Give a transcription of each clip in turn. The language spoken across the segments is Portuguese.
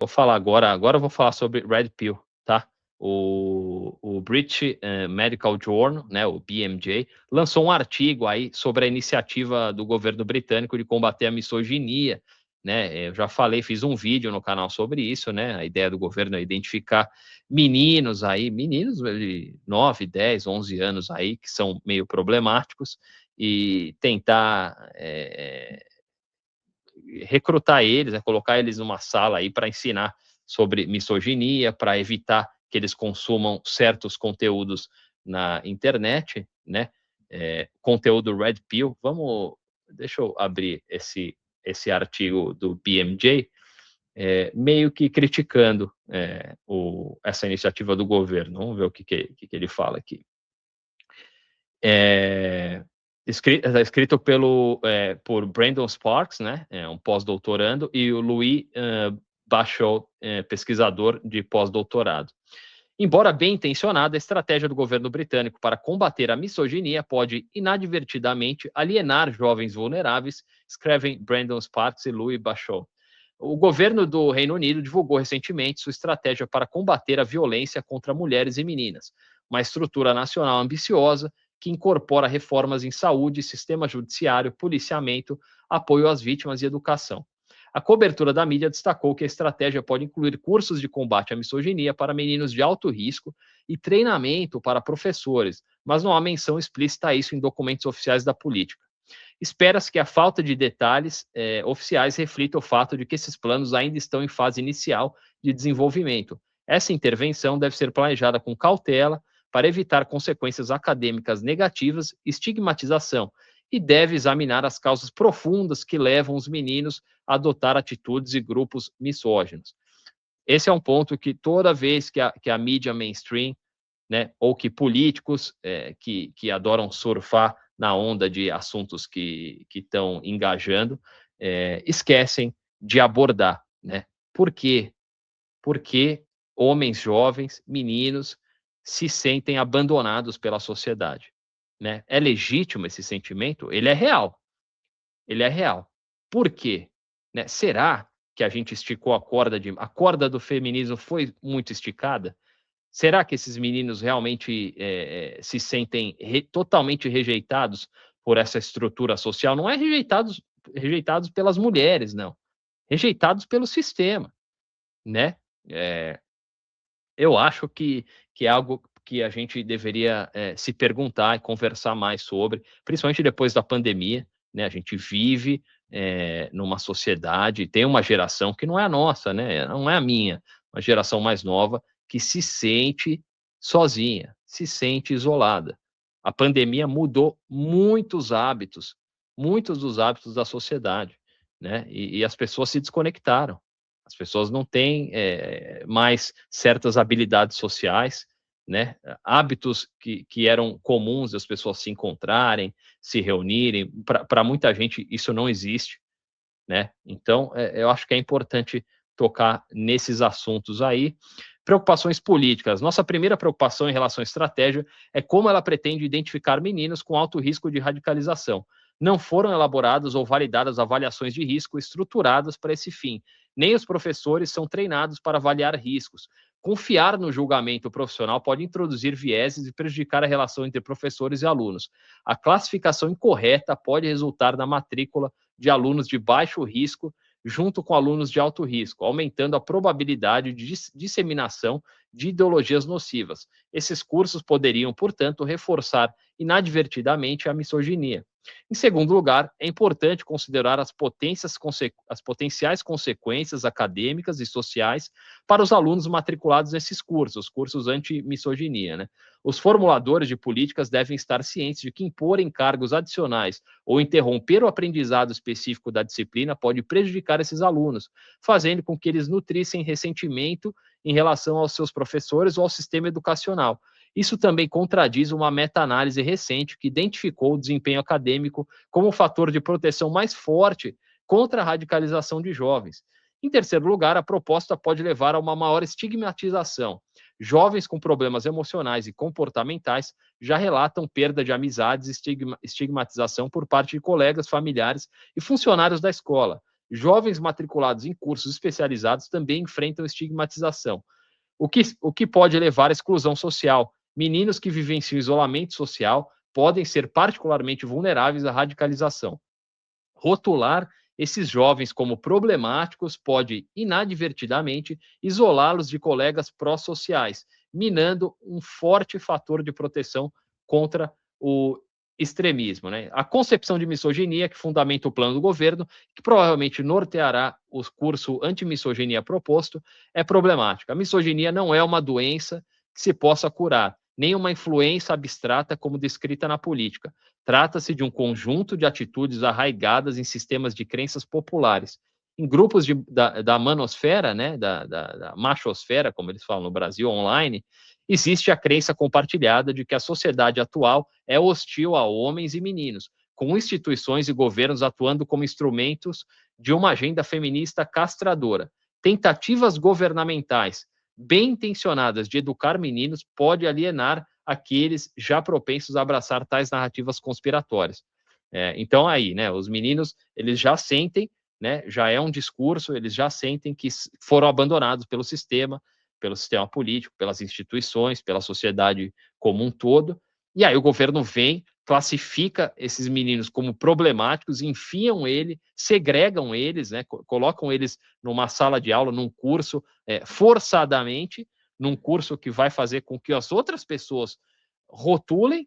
Vou falar agora eu vou falar sobre Red Pill, tá? O British Medical Journal, né, o BMJ, lançou um artigo aí sobre a iniciativa do governo britânico de combater a misoginia, né? Eu já falei, fiz um vídeo no canal sobre isso, né? A ideia do governo é identificar meninos de 9, 10, 11 anos aí, que são meio problemáticos, e tentar recrutar eles, né, colocar eles numa sala aí para ensinar sobre misoginia, para evitar que eles consumam certos conteúdos na internet, né? Conteúdo Red Pill. Deixa eu abrir esse artigo do BMJ, meio que criticando essa iniciativa do governo. Vamos ver o que ele fala aqui. Escrito por Brandon Sparks, né, um pós-doutorando, e o Louis Bachot, pesquisador de pós-doutorado. Embora bem intencionada, a estratégia do governo britânico para combater a misoginia pode inadvertidamente alienar jovens vulneráveis, escrevem Brandon Sparks e Louis Bachot. O governo do Reino Unido divulgou recentemente sua estratégia para combater a violência contra mulheres e meninas, uma estrutura nacional ambiciosa que incorpora reformas em saúde, sistema judiciário, policiamento, apoio às vítimas e educação. A cobertura da mídia destacou que a estratégia pode incluir cursos de combate à misoginia para meninos de alto risco e treinamento para professores, mas não há menção explícita a isso em documentos oficiais da política. Espera-se que a falta de detalhes oficiais reflita o fato de que esses planos ainda estão em fase inicial de desenvolvimento. Essa intervenção deve ser planejada com cautela para evitar consequências acadêmicas negativas, estigmatização, e deve examinar as causas profundas que levam os meninos a adotar atitudes e grupos misóginos. Esse é um ponto que toda vez que a mídia mainstream, né, ou que políticos que adoram surfar na onda de assuntos que estão engajando, esquecem de abordar, né? Por quê? Porque homens jovens, meninos, se sentem abandonados pela sociedade, né? É legítimo esse sentimento? Ele é real. Ele é real. Por quê? Né? Será que a gente esticou a corda do feminismo foi muito esticada? Será que esses meninos realmente se sentem totalmente rejeitados por essa estrutura social? Não é rejeitados pelas mulheres, não. Rejeitados pelo sistema, né? Eu acho que é algo que a gente deveria se perguntar e conversar mais sobre, principalmente depois da pandemia, né? A gente vive numa sociedade, tem uma geração que não é a nossa, né? Não é a minha, uma geração mais nova que se sente sozinha, se sente isolada. A pandemia mudou muitos dos hábitos da sociedade, né? E as pessoas se desconectaram. As pessoas não têm mais certas habilidades sociais, né? Hábitos que eram comuns das pessoas se encontrarem, se reunirem. Para muita gente isso não existe, né? Então, eu acho que é importante tocar nesses assuntos aí. Preocupações políticas. Nossa primeira preocupação em relação à estratégia é como ela pretende identificar meninos com alto risco de radicalização. Não foram elaboradas ou validadas avaliações de risco estruturadas para esse fim. Nem os professores são treinados para avaliar riscos. Confiar no julgamento profissional pode introduzir vieses e prejudicar a relação entre professores e alunos. A classificação incorreta pode resultar na matrícula de alunos de baixo risco junto com alunos de alto risco, aumentando a probabilidade de disseminação de ideologias nocivas. Esses cursos poderiam, portanto, reforçar inadvertidamente a misoginia. Em segundo lugar, é importante considerar as potenciais consequências acadêmicas e sociais para os alunos matriculados nesses cursos, os cursos anti-misoginia, né? Os formuladores de políticas devem estar cientes de que impor encargos adicionais ou interromper o aprendizado específico da disciplina pode prejudicar esses alunos, fazendo com que eles nutrissem ressentimento em relação aos seus professores ou ao sistema educacional. Isso também contradiz uma meta-análise recente que identificou o desempenho acadêmico como um fator de proteção mais forte contra a radicalização de jovens. Em terceiro lugar, a proposta pode levar a uma maior estigmatização. Jovens com problemas emocionais e comportamentais já relatam perda de amizades e estigmatização por parte de colegas, familiares e funcionários da escola. jovens matriculados em cursos especializados também enfrentam estigmatização, o que pode levar à exclusão social. Meninos que vivenciam isolamento social podem ser particularmente vulneráveis à radicalização. Rotular esses jovens como problemáticos pode, inadvertidamente, isolá-los de colegas pró-sociais, minando um forte fator de proteção contra o extremismo. Né? A concepção de misoginia que fundamenta o plano do governo, que provavelmente norteará o curso anti-misoginia proposto, é problemática. A misoginia não é uma doença que se possa curar, nem uma influência abstrata como descrita na política. Trata-se de um conjunto de atitudes arraigadas em sistemas de crenças populares. Em grupos da manosfera, né, da machosfera, como eles falam no Brasil, online, existe a crença compartilhada de que a sociedade atual é hostil a homens e meninos, com instituições e governos atuando como instrumentos de uma agenda feminista castradora. Tentativas governamentais bem intencionadas de educar meninos pode alienar aqueles já propensos a abraçar tais narrativas conspiratórias. Então aí, né, os meninos, eles já sentem, né, já é um discurso, eles já sentem que foram abandonados pelo sistema político, pelas instituições, pela sociedade como um todo, e aí o governo vem, classifica esses meninos como problemáticos, enfiam segregam eles, né, colocam eles numa sala de aula, num curso, forçadamente, num curso que vai fazer com que as outras pessoas rotulem,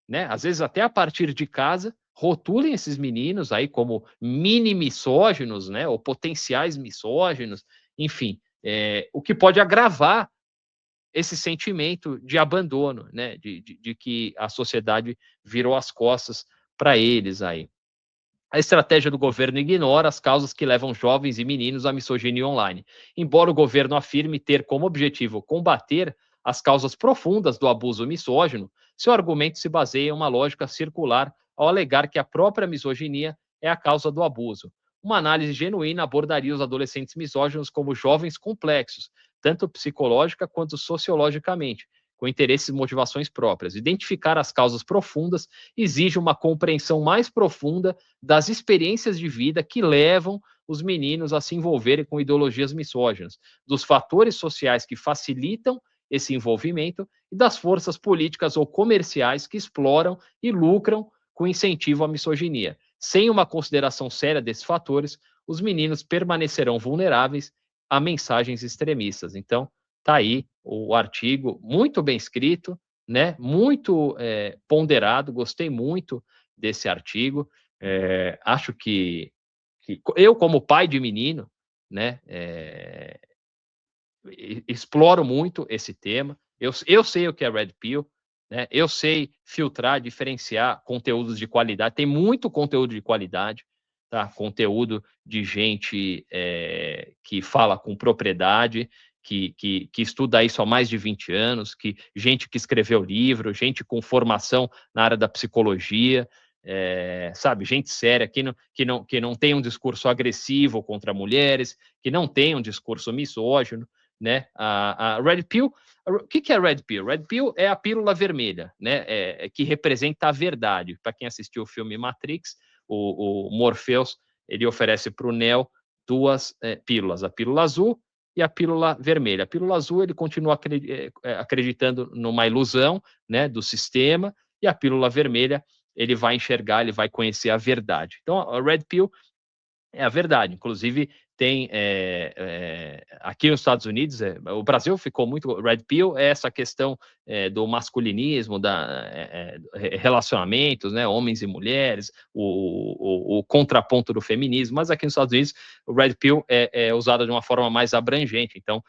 né, às vezes até a partir de casa, rotulem esses meninos aí como mini misóginos, né, ou potenciais misóginos, enfim, o que pode agravar esse sentimento de abandono, né, de que a sociedade virou as costas para eles aí. A estratégia do governo ignora as causas que levam jovens e meninos à misoginia online. Embora o governo afirme ter como objetivo combater as causas profundas do abuso misógino, seu argumento se baseia em uma lógica circular ao alegar que a própria misoginia é a causa do abuso. Uma análise genuína abordaria os adolescentes misóginos como jovens complexos, tanto psicológica quanto sociologicamente, com interesses e motivações próprias. Identificar as causas profundas exige uma compreensão mais profunda das experiências de vida que levam os meninos a se envolverem com ideologias misóginas, dos fatores sociais que facilitam esse envolvimento e das forças políticas ou comerciais que exploram e lucram com incentivo à misoginia. Sem uma consideração séria desses fatores, os meninos permanecerão vulneráveis a mensagens extremistas. Então, tá aí o artigo, muito bem escrito, né? Muito ponderado, gostei muito desse artigo. Acho que eu, como pai de menino, né, exploro muito esse tema. Eu sei o que é Red Pill, né? Eu sei filtrar, diferenciar conteúdos de qualidade. Tem muito conteúdo de qualidade, tá? Conteúdo de gente que fala com propriedade, que estuda isso há mais de 20 anos, gente que escreveu livro, gente com formação na área da psicologia, sabe, gente séria, que não tem um discurso agressivo contra mulheres, que não tem um discurso misógino, né? A Red Pill, o que é Red Pill? Red Pill é a pílula vermelha, né? Que representa a verdade. Para quem assistiu o filme Matrix, o Morpheus ele oferece para o Neo duas pílulas, a pílula azul e a pílula vermelha. A pílula azul ele continua acreditando numa ilusão, né, do sistema, e a pílula vermelha ele vai enxergar, ele vai conhecer a verdade. Então, a Red Pill é a verdade. Inclusive, tem aqui nos Estados Unidos, o Brasil ficou muito. Red Pill é essa questão do masculinismo, relacionamentos, né, homens e mulheres, o contraponto do feminismo, mas aqui nos Estados Unidos o Red Pill é usado de uma forma mais abrangente. Então,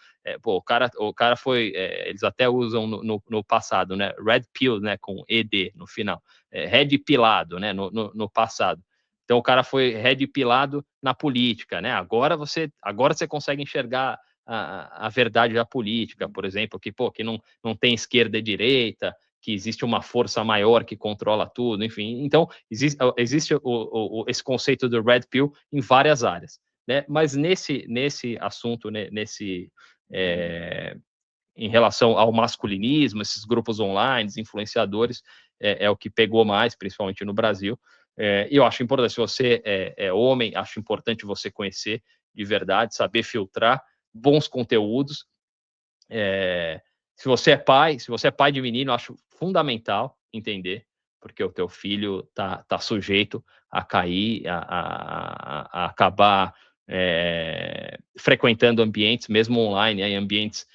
o cara foi. Eles até usam no passado, né? Red Pill, né, com ED no final. Red pilado, né, no passado. Então o cara foi red pilado na política, né? Agora você consegue enxergar a verdade da política, por exemplo, que não tem esquerda e direita, que existe uma força maior que controla tudo, enfim. Então existe esse conceito do red pill em várias áreas, né? Mas nesse assunto, né, em relação ao masculinismo, esses grupos online, influenciadores, é o que pegou mais, principalmente no Brasil. E eu acho importante, se você é homem, acho importante você conhecer de verdade, saber filtrar bons conteúdos. Se você é pai de menino, acho fundamental entender, porque o teu filho tá sujeito a cair, a acabar frequentando ambientes, mesmo online, em ambientes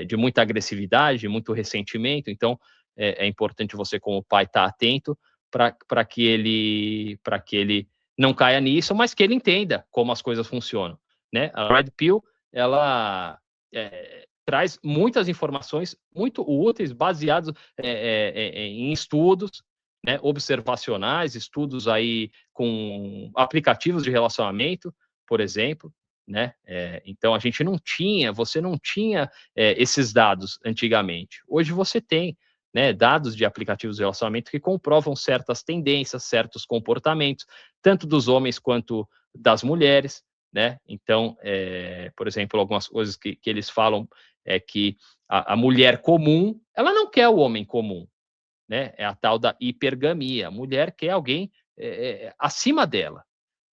de muita agressividade, de muito ressentimento. Então, é importante você, como pai, estar atento para que ele não caia nisso, mas que ele entenda como as coisas funcionam, né? A Red Pill, ela traz muitas informações muito úteis, baseados em estudos, né, observacionais, estudos aí com aplicativos de relacionamento, por exemplo, né? Então você não tinha esses dados antigamente. Hoje você tem, né, dados de aplicativos de relacionamento que comprovam certas tendências, certos comportamentos, tanto dos homens quanto das mulheres, né? Então, por exemplo, algumas coisas que eles falam é que a mulher comum, ela não quer o homem comum, né? É a tal da hipergamia. A mulher quer alguém acima dela,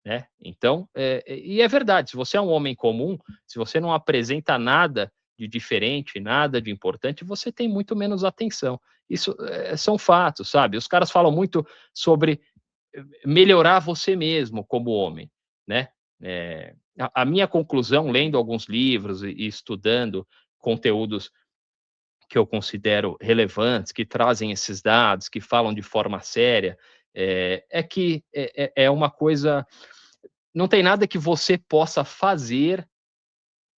né? Então, e é verdade, se você é um homem comum, se você não apresenta nada de diferente, nada de importante, você tem muito menos atenção. Isso são fatos, sabe? Os caras falam muito sobre melhorar você mesmo como homem, né? A minha conclusão, lendo alguns livros e estudando conteúdos que eu considero relevantes, que trazem esses dados, que falam de forma séria, que é uma coisa. Não tem nada que você possa fazer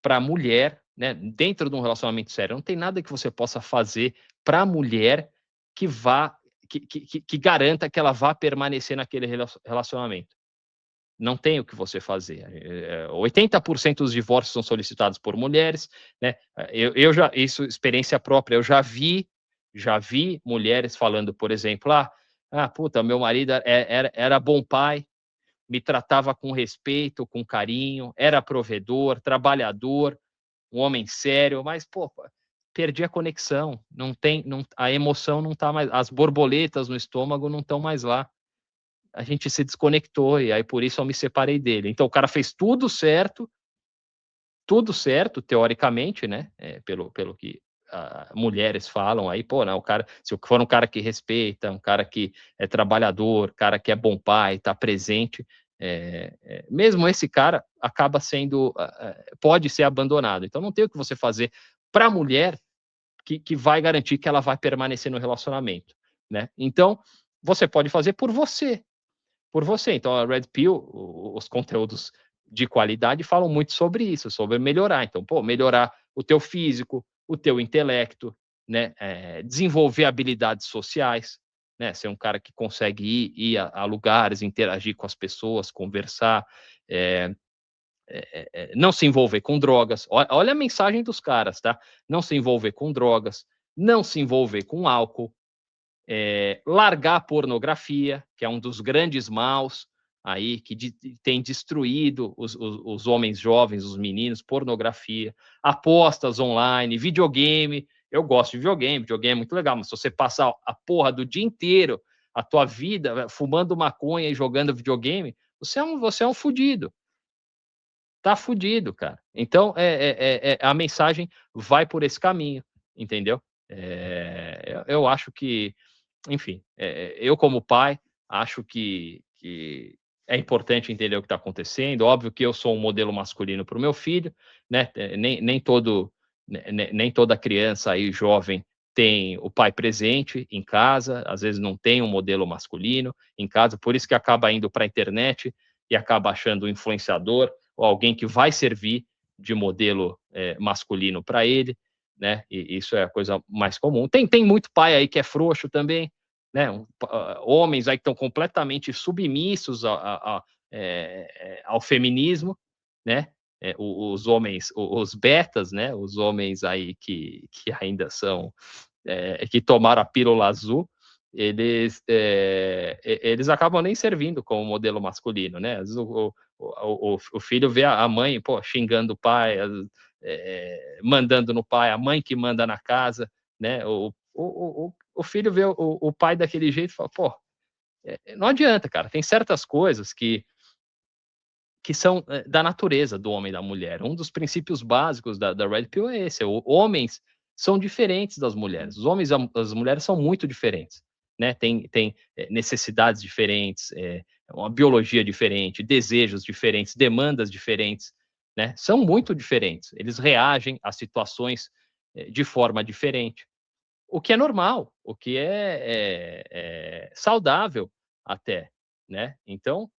para a mulher, né, dentro de um relacionamento sério, não tem nada que você possa fazer para a mulher que vá. Que garanta que ela vá permanecer naquele relacionamento. Não tem o que você fazer. 80% dos divórcios são solicitados por mulheres, né? Eu já, isso experiência própria, eu já vi mulheres falando, por exemplo, puta, meu marido era bom pai, me tratava com respeito, com carinho, era provedor, trabalhador, um homem sério, mas, pô, perdi a conexão, a emoção não tá mais, as borboletas no estômago não estão mais lá, a gente se desconectou e aí por isso eu me separei dele. Então o cara fez tudo certo teoricamente, né? Pelo que mulheres falam aí, pô, não, o cara, se for um cara que respeita, um cara que é trabalhador, cara que é bom pai, está presente, mesmo esse cara acaba sendo, pode ser abandonado. Então não tem o que você fazer para a mulher que vai garantir que ela vai permanecer no relacionamento, né? Então você pode fazer por você. Então, a Red Pill, os conteúdos de qualidade falam muito sobre isso, sobre melhorar. Então, pô, melhorar o teu físico, o teu intelecto, né? Desenvolver habilidades sociais, né? Ser um cara que consegue ir a lugares, interagir com as pessoas, conversar, não se envolver com drogas. Olha a mensagem dos caras, tá? Não se envolver com drogas, não se envolver com álcool, largar a pornografia, que é um dos grandes maus aí, que tem destruído os homens jovens, os meninos, pornografia, apostas online, videogame. Eu gosto de videogame é muito legal, mas se você passar a porra do dia inteiro, a tua vida, fumando maconha e jogando videogame, você é um fudido. Tá fudido, cara. Então, a mensagem vai por esse caminho, entendeu? Eu acho que, enfim, eu como pai, acho que é importante entender o que está acontecendo. Óbvio que eu sou um modelo masculino para o meu filho, né? Nem toda criança aí jovem tem o pai presente em casa, às vezes não tem um modelo masculino em casa, por isso que acaba indo para a internet e acaba achando um influenciador ou alguém que vai servir de modelo masculino para ele, né? E isso é a coisa mais comum. Tem muito pai aí que é frouxo também, né? Homens aí que estão completamente submissos ao feminismo, né? Os homens, os betas, né? Os homens aí que ainda são que tomaram a pílula azul, eles acabam nem servindo como modelo masculino, né? Às vezes o filho vê a mãe, pô, xingando o pai, mandando no pai, a mãe que manda na casa, né? O filho vê o pai daquele jeito e fala, pô, Não adianta, cara. Tem certas coisas que são da natureza do homem e da mulher. Um dos princípios básicos da Red Pill é esse: homens são diferentes das mulheres. Os homens e as mulheres são muito diferentes, né? Tem necessidades diferentes, uma biologia diferente, desejos diferentes, demandas diferentes, né? São muito diferentes. Eles reagem a situações de forma diferente, o que é normal, o que é saudável até, né? Então,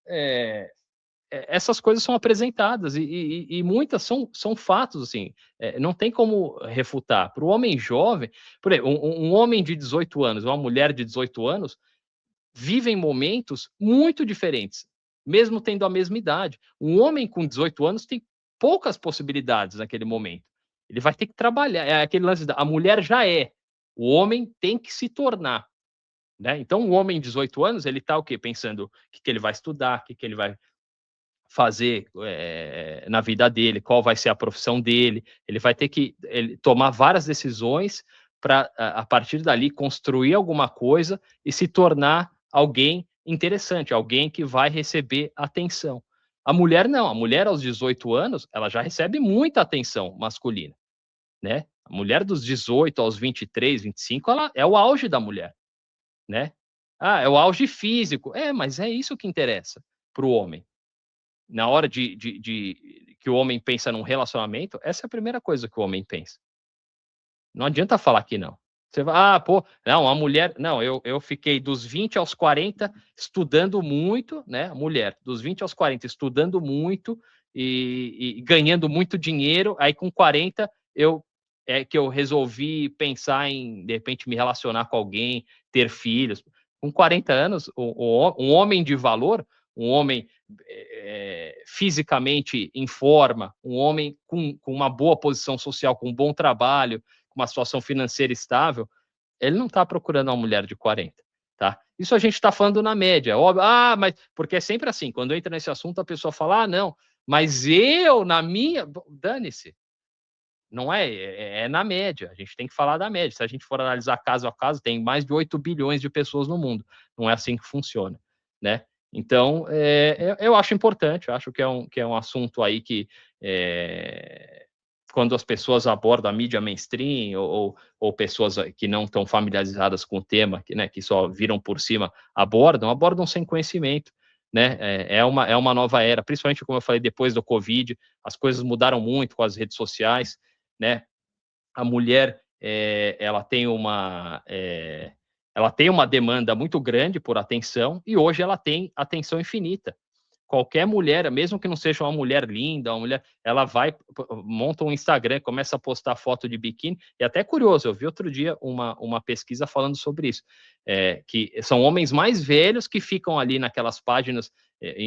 essas coisas são apresentadas e muitas são fatos, assim, não tem como refutar. Para o homem jovem, por exemplo, um homem de 18 anos, uma mulher de 18 anos, vivem momentos muito diferentes, mesmo tendo a mesma idade. Um homem com 18 anos tem poucas possibilidades naquele momento. Ele vai ter que trabalhar. É aquele lance a mulher já é, o homem tem que se tornar. Né? Então, um homem de 18 anos, ele está o quê? Pensando o que ele vai estudar, o que ele vai fazer na vida dele, qual vai ser a profissão dele. Ele vai ter que tomar várias decisões para, a partir dali, construir alguma coisa e se tornar alguém interessante, alguém que vai receber atenção. A mulher não, a mulher aos 18 anos, ela já recebe muita atenção masculina, né? A mulher dos 18 aos 23, 25, ela é o auge da mulher, né? Ah, é o auge físico. Mas é isso que interessa para o homem. Na hora que o homem pensa num relacionamento, essa é a primeira coisa que o homem pensa. Não adianta falar que não. Você vai, pô, não, a mulher, não, eu fiquei dos 20 aos 40 estudando muito, né? A mulher, dos 20 aos 40 estudando muito e ganhando muito dinheiro, aí com 40 que eu resolvi pensar em, de repente, me relacionar com alguém, ter filhos. Com 40 anos, um homem de valor, um homem fisicamente em forma, um homem com uma boa posição social, com um bom trabalho, com uma situação financeira estável, ele não está procurando uma mulher de 40, tá? Isso a gente está falando na média, óbvio. Mas porque é sempre assim, quando entra nesse assunto a pessoa fala, não, mas na minha, dane-se, não é na média, a gente tem que falar da média. Se a gente for analisar caso a caso, tem mais de 8 bilhões de pessoas no mundo, não é assim que funciona, né? Então, eu acho importante, eu acho que é um assunto aí que quando as pessoas abordam a mídia mainstream ou pessoas que não estão familiarizadas com o tema, que só viram por cima, abordam sem conhecimento, né? É uma nova era, principalmente, como eu falei, depois do Covid, as coisas mudaram muito com as redes sociais, né? A mulher, ela tem uma demanda muito grande por atenção e hoje ela tem atenção infinita. Qualquer mulher, mesmo que não seja uma mulher linda, ela monta um Instagram, começa a postar foto de biquíni, e até curioso, eu vi outro dia uma pesquisa falando sobre isso, que são homens mais velhos que ficam ali naquelas páginas,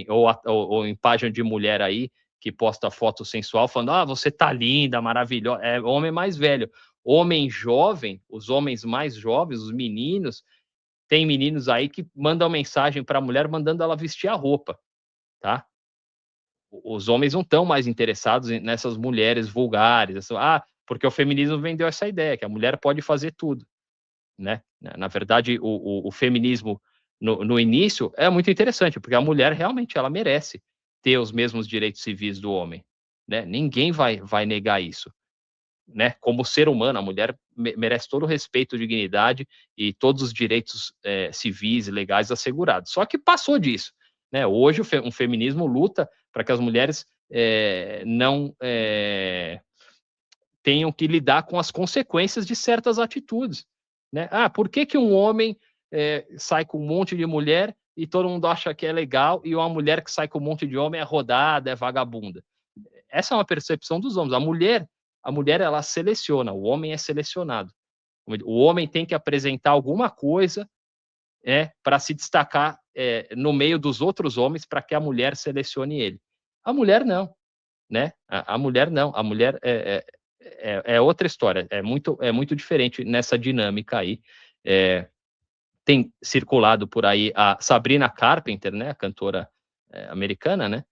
ou em página de mulher aí, que posta foto sensual, falando, você tá linda, maravilhosa, é homem mais velho. Homem jovem, os homens mais jovens, os meninos, tem meninos aí que mandam mensagem para a mulher mandando ela vestir a roupa, tá? Os homens não estão mais interessados nessas mulheres vulgares, porque o feminismo vendeu essa ideia, que a mulher pode fazer tudo, né? Na verdade, o feminismo, no início, é muito interessante, porque a mulher realmente ela merece ter os mesmos direitos civis do homem, né? Ninguém vai negar isso, né? Como ser humano, a mulher merece todo o respeito, dignidade e todos os direitos civis e legais assegurados. Só que passou disso, né? Hoje um feminismo luta para que as mulheres não tenham que lidar com as consequências de certas atitudes, né? Por que um homem sai com um monte de mulher e todo mundo acha que é legal e uma mulher que sai com um monte de homem é rodada, é vagabunda? Essa é uma percepção dos homens. A mulher ela seleciona, o homem é selecionado. O homem tem que apresentar alguma coisa para se destacar no meio dos outros homens para que a mulher selecione ele. A mulher não, né? A mulher não. A mulher é outra história. É muito diferente nessa dinâmica aí. Tem circulado por aí a Sabrina Carpenter, né? A cantora americana, né?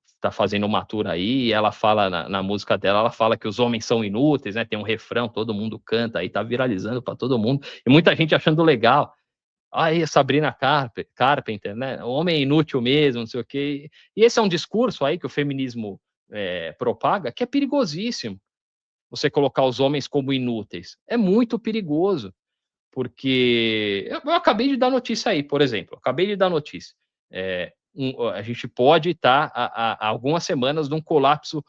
Está fazendo uma tour aí e ela fala na música dela, ela fala que os homens são inúteis, né? Tem um refrão, todo mundo canta aí, tá viralizando para todo mundo e muita gente achando legal. Aí a Sabrina Carpenter, né? O homem é inútil mesmo, não sei o quê. E esse é um discurso aí que o feminismo propaga, que é perigosíssimo. Você colocar os homens como inúteis. É muito perigoso, porque eu acabei de dar notícia aí, por exemplo. Acabei de dar notícia. A gente pode estar há algumas semanas num colapso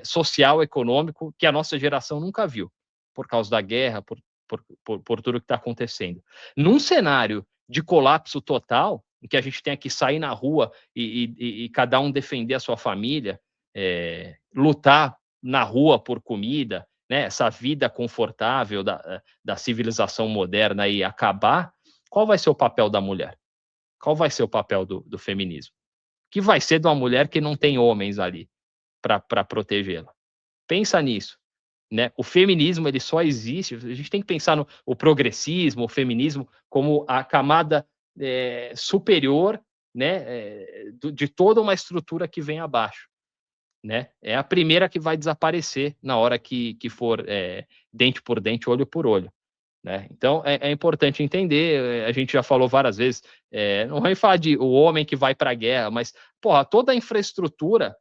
social, econômico, que a nossa geração nunca viu, por causa da guerra, por tudo que está acontecendo. Num cenário de colapso total, em que a gente tem que sair na rua e cada um defender a sua família, lutar na rua por comida, né, essa vida confortável da civilização moderna e acabar, qual vai ser o papel da mulher? Qual vai ser o papel do feminismo? Que vai ser de uma mulher que não tem homens ali para protegê-la? Pensa nisso. Né? O feminismo ele só existe, a gente tem que pensar no o progressismo, o feminismo, como a camada superior, né, de toda uma estrutura que vem abaixo. Né? É a primeira que vai desaparecer na hora que for dente por dente, olho por olho. Né? Então é importante entender, a gente já falou várias vezes, não vai falar de o homem que vai para a guerra, mas porra, toda a infraestrutura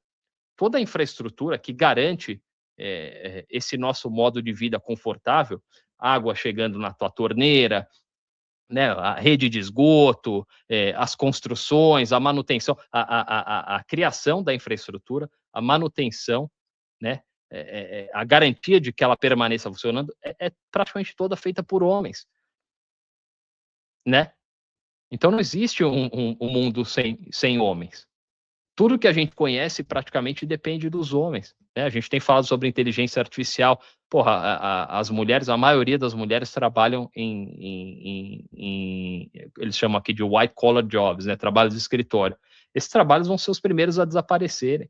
que garante esse nosso modo de vida confortável, água chegando na tua torneira, né, a rede de esgoto, as construções, a manutenção, a criação da infraestrutura, a manutenção, né, a garantia de que ela permaneça funcionando é praticamente toda feita por homens, né? Então não existe um mundo sem homens. Tudo que a gente conhece praticamente depende dos homens. Né? A gente tem falado sobre inteligência artificial. Porra, as mulheres, a maioria das mulheres trabalham eles chamam aqui de white collar jobs, né? Trabalhos de escritório. Esses trabalhos vão ser os primeiros a desaparecerem.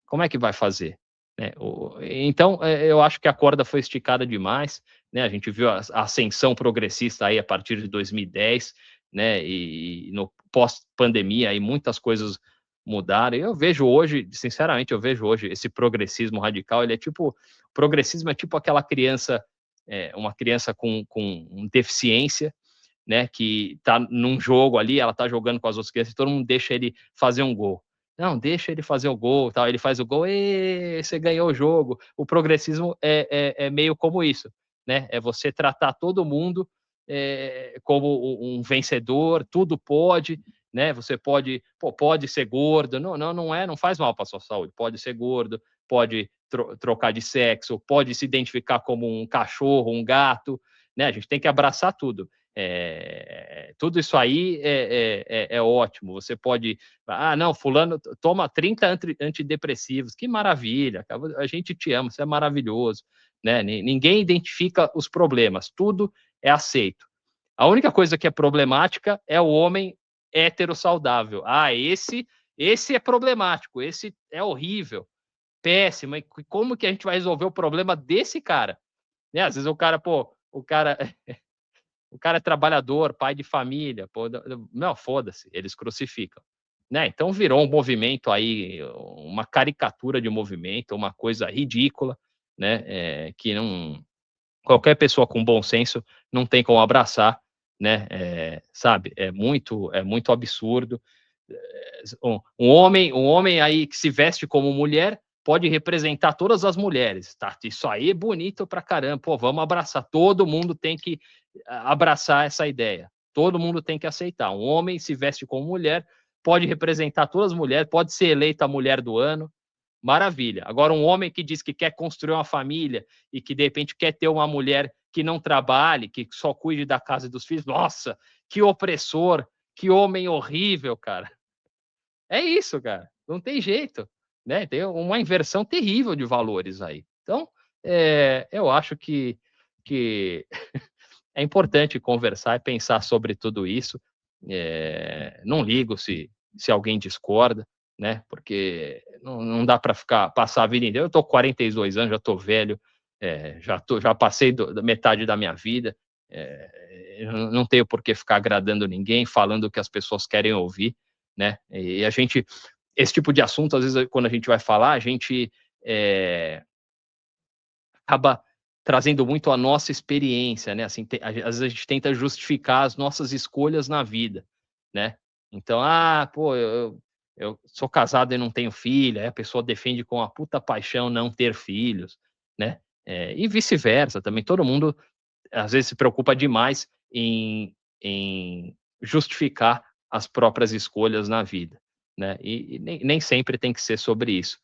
Como é que vai fazer? Né? Então, eu acho que a corda foi esticada demais. Né? A gente viu a ascensão progressista aí a partir de 2010, né? E no pós-pandemia aí muitas coisas mudaram. Eu vejo hoje, sinceramente, eu vejo hoje esse progressismo radical. Ele é tipo, progressismo é tipo aquela criança, uma criança com deficiência, né, que tá num jogo ali, ela tá jogando com as outras crianças, e todo mundo deixa ele fazer um gol. Não, deixa ele fazer o gol, tal. Ele faz o gol, e você ganhou o jogo. O progressismo é meio como isso, né? É você tratar todo mundo como um vencedor, tudo pode, né? Você pode ser gordo, não faz mal para sua saúde. Pode ser gordo, pode trocar de sexo, pode se identificar como um cachorro, um gato, né? A gente tem que abraçar tudo. Tudo isso aí é ótimo. Você pode, não, fulano toma 30 antidepressivos, que maravilha, a gente te ama, você é maravilhoso, né? Ninguém identifica os problemas, tudo é aceito. A única coisa que é problemática é o homem hétero saudável. Esse é problemático, esse é horrível, péssimo. E como que a gente vai resolver o problema desse cara? Né? Às vezes o cara é trabalhador, pai de família, pô, não, foda-se, eles crucificam. Né? Então virou um movimento aí, uma caricatura de movimento, uma coisa ridícula, né? Que não, qualquer pessoa com bom senso não tem como abraçar, né? Sabe? É muito absurdo. Um homem aí que se veste como mulher pode representar todas as mulheres, tá? Isso aí é bonito pra caramba. Pô, vamos abraçar. Todo mundo tem que abraçar essa ideia. Todo mundo tem que aceitar. Um homem se veste como mulher, pode representar todas as mulheres, pode ser eleita a mulher do ano. Maravilha. Agora, um homem que diz que quer construir uma família e que, de repente, quer ter uma mulher que não trabalhe, que só cuide da casa e dos filhos, nossa, que opressor, que homem horrível, cara. É isso, cara. Não tem jeito, né? Tem uma inversão terrível de valores aí. Então, eu acho que é importante conversar e pensar sobre tudo isso. Não ligo se alguém discorda, né? Porque não dá para passar a vida inteira. Eu estou com 42 anos, já estou velho, já passei da metade da minha vida. Não tenho por que ficar agradando ninguém, falando o que as pessoas querem ouvir, né? E a gente, esse tipo de assunto, às vezes, quando a gente vai falar, a gente acaba trazendo muito a nossa experiência, né? Assim, às vezes a gente tenta justificar as nossas escolhas na vida, né? Então, pô, eu sou casado e não tenho filho, aí a pessoa defende com a puta paixão não ter filhos, né? E vice-versa também. Todo mundo às vezes se preocupa demais em justificar as próprias escolhas na vida, né? E nem sempre tem que ser sobre isso.